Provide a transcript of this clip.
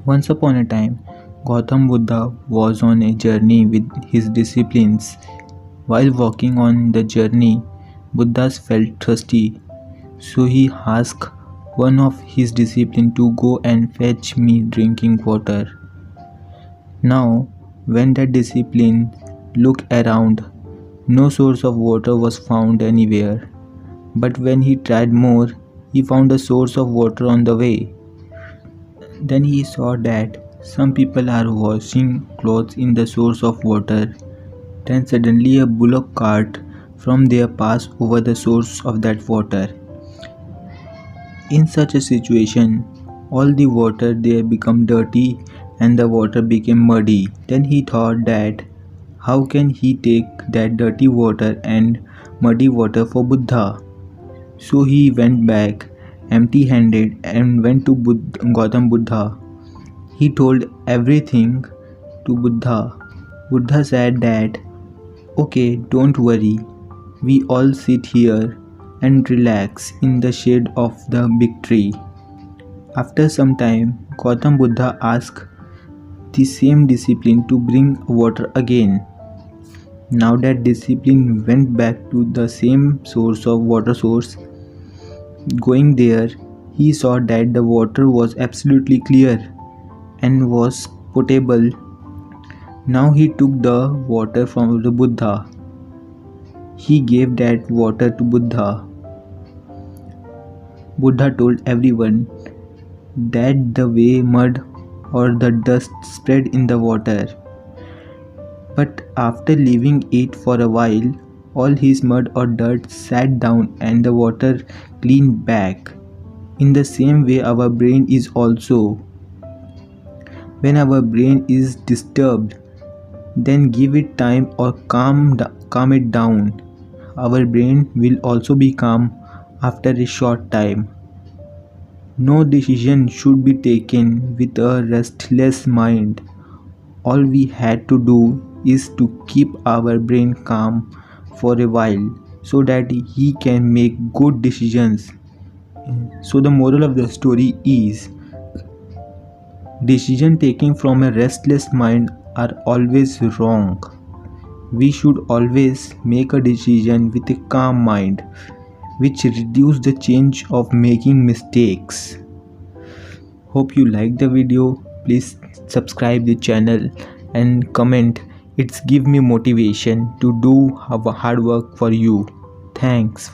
Once upon a time, Gautam Buddha was on a journey with his disciples. While walking on the journey, Buddha felt thirsty, so he asked one of his disciples to go and fetch me drinking water. Now, when that discipline looked around, no source of water was found anywhere. But when he tried more, he found a source of water on the way. Then he saw that some people are washing clothes in the source of water. Then suddenly a bullock cart from there passed over the source of that water. In such a situation, all the water there became dirty and the water became muddy. Then he thought that how can he take that dirty water and muddy water for Buddha? So he went back empty handed and went to Gautam Buddha. He told everything to Buddha. Buddha said that, okay, don't worry, we all sit here and relax in the shade of the big tree. After some time, Gautam Buddha asked the same discipline to bring water again. Now that discipline went back to the same source of water source. Going there, he saw that the water was absolutely clear and was potable. Now he took the water from the Buddha. He gave that water to Buddha. Buddha told everyone that the way mud or the dust spread in the water. But after leaving it for a while, all his mud or dirt sat down and the water cleaned back. In the same way, our brain is also. When our brain is disturbed, then give it time or calm it down. Our brain will also be calm after a short time. No decision should be taken with a restless mind. All we had to do is to keep our brain calm for a while so that he can make good decisions. So the moral of the story is decision taking from a restless mind are always wrong. We should always make a decision with a calm mind, which reduce the chance of making mistakes. Hope you like the video. Please subscribe the channel and comment. It's give me motivation to do hard work for you. Thanks.